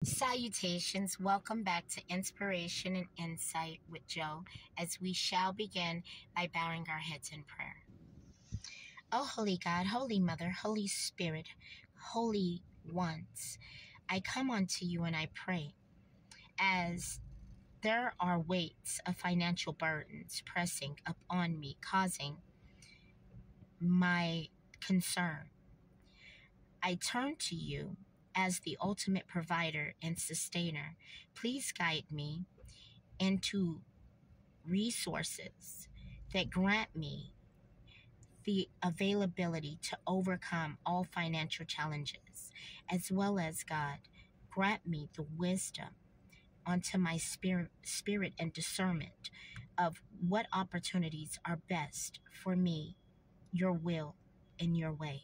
Salutations. Welcome back to Inspiration and Insight with Joe, as we shall begin by bowing our heads in prayer. Oh, Holy God, Holy Mother, Holy Spirit, Holy Ones, I come unto you and I pray as there are weights of financial burdens pressing upon me, causing my concern. I turn to you as the ultimate provider and sustainer. Please guide me into resources that grant me the availability to overcome all financial challenges, as well as, God, grant me the wisdom onto my spirit and discernment of what opportunities are best for me, your will, and your way.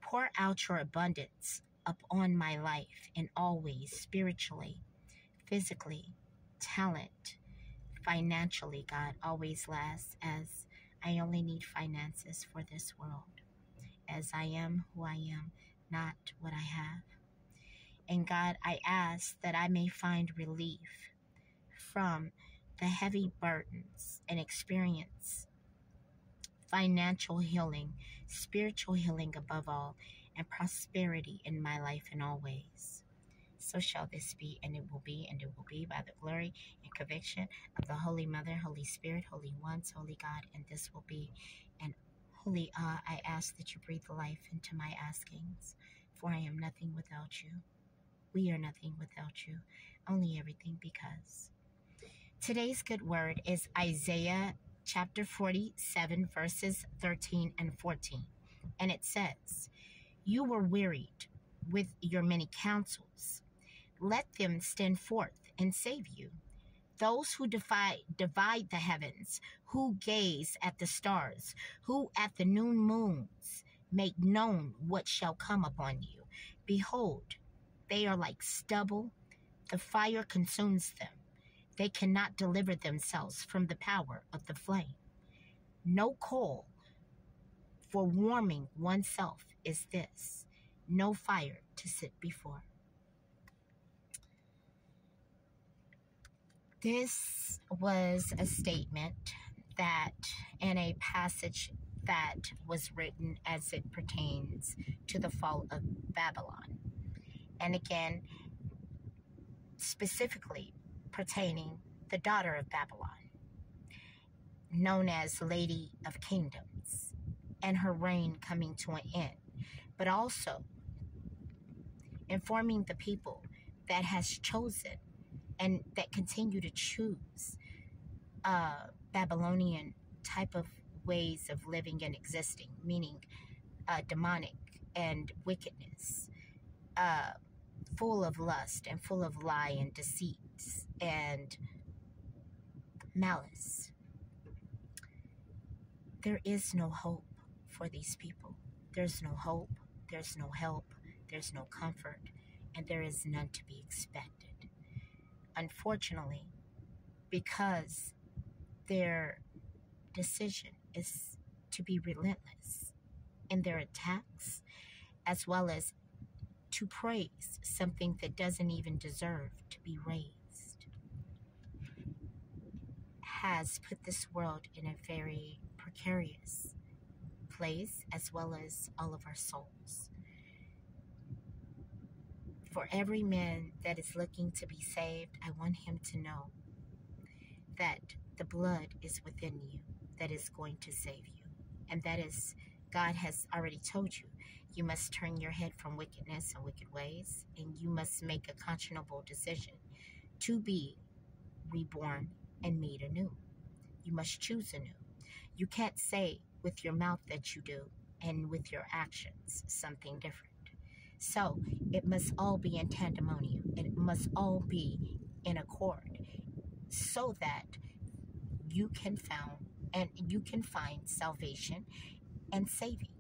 Pour out your abundance upon my life in all ways, spiritually, physically, talent, financially, God, always last, as I only need finances for this world, as I am who I am, not what I have. And God, I ask that I may find relief from the heavy burdens and experience financial healing, spiritual healing above all, and prosperity in my life in all ways. So shall this be, and it will be, and it will be by the glory and conviction of the Holy Mother, Holy Spirit, Holy Ones, Holy God, and this will be. And Holy I ask that you breathe life into my askings, for I am nothing without you. We are nothing without you, only everything because. Today's good word is Isaiah chapter 47, verses 13 and 14. And it says, "You were wearied with your many counsels. Let them stand forth and save you. Those who divide the heavens, who gaze at the stars, who at the new moons make known what shall come upon you. Behold, they are like stubble. The fire consumes them. They cannot deliver themselves from the power of the flame. No coal for warming oneself is this, no fire to sit before." This was a statement that in a passage that was written as it pertains to the fall of Babylon. And again, specifically pertaining the daughter of Babylon, known as Lady of Kingdoms, and her reign coming to an end, but also informing the people that has chosen and that continue to choose Babylonian type of ways of living and existing, meaning demonic and wickedness, full of lust and full of lie and deceits and malice. There is no hope for these people. There's no hope, there's no help, there's no comfort, and there is none to be expected. Unfortunately, because their decision is to be relentless in their attacks, as well as to praise something that doesn't even deserve to be raised, has put this world in a very precarious place, as well as all of our souls. For every man that is looking to be saved, I want him to know that the blood is within you that is going to save you. And that is, God has already told you, you must turn your head from wickedness and wicked ways, and you must make a conscionable decision to be reborn and made anew. You must choose anew. You can't say with your mouth that you do and with your actions something different. So it must all be in tandemonium, and it must all be in accord, so that you can find salvation and saving,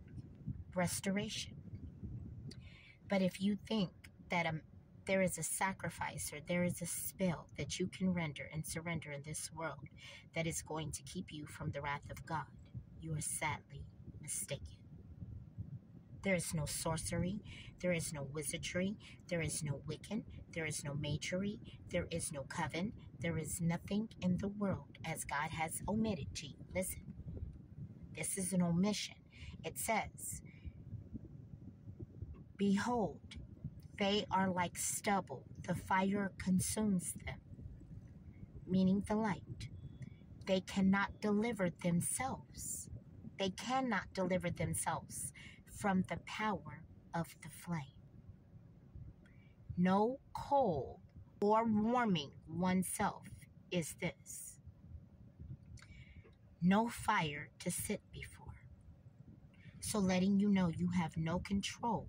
restoration. But if you think that there is a sacrifice or there is a spell that you can render and surrender in this world that is going to keep you from the wrath of God, you are sadly mistaken. There is no sorcery, there is no wizardry, there is no Wiccan, There is no majory. There is no coven. There is nothing in the world as God has omitted to you. Listen, this is an omission. It says, behold, they are like stubble. The fire consumes them, meaning the light. They cannot deliver themselves. They cannot deliver themselves from the power of the flame. No coal or warming oneself is this. No fire to sit before. So letting you know you have no control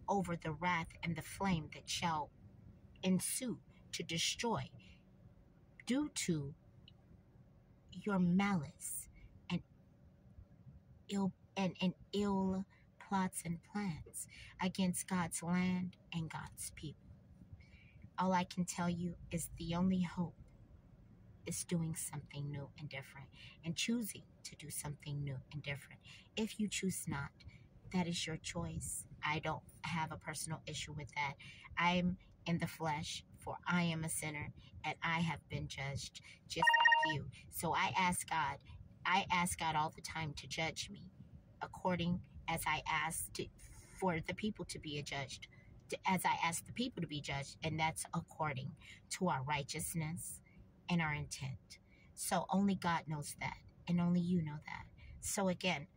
over the wrath and the flame that shall ensue to destroy due to your malice and ill plots and plans against God's land and God's people. All I can tell you is the only hope is doing something new and different and choosing to do something new and different. If you choose not, that is your choice. I don't have a personal issue with that. I'm in the flesh, for I am a sinner and I have been judged just like you. So I ask God all the time to judge me according as I ask for the people to be judged, as I ask the people to be judged, and that's according to our righteousness and our intent. So only God knows that, and only you know that. So again,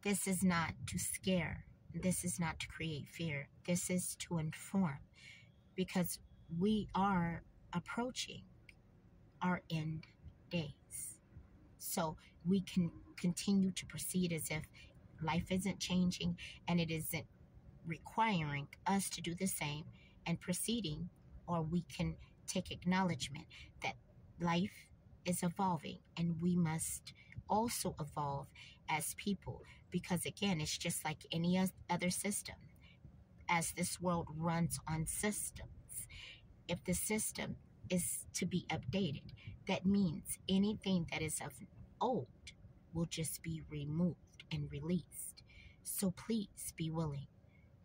this is not to scare. This is not to create fear. This is to inform, because we are approaching our end days. So we can continue to proceed as if life isn't changing and it isn't requiring us to do the same and proceeding, or we can take acknowledgement that life is evolving and we must also evolve as people, because again, it's just like any other system. As this world runs on systems, if the system is to be updated, that means anything that is of old will just be removed and released. So please be willing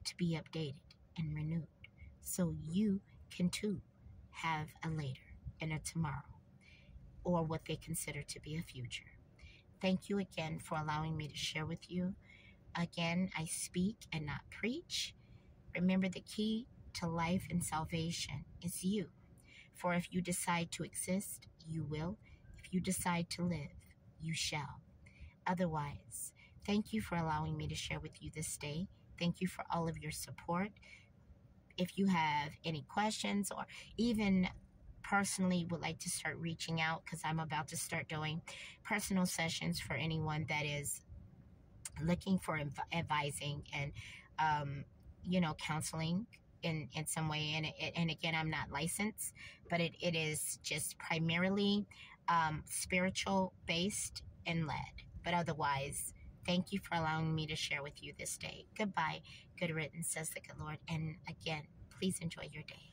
to be updated and renewed so you can too have a later and a tomorrow, or what they consider to be a future. Thank you again for allowing me to share with you. Again, I speak and not preach. Remember, the key to life and salvation is you. For if you decide to exist, you will. If you decide to live, you shall. Otherwise, thank you for allowing me to share with you this day. Thank you for all of your support. If you have any questions, or even personally would like to start reaching out, because I'm about to start doing personal sessions for anyone that is looking for advising and, counseling in some way. And again, I'm not licensed, but it is just primarily spiritual based and led. But otherwise, thank you for allowing me to share with you this day. Goodbye. Good riddance, says the good Lord. And again, please enjoy your day.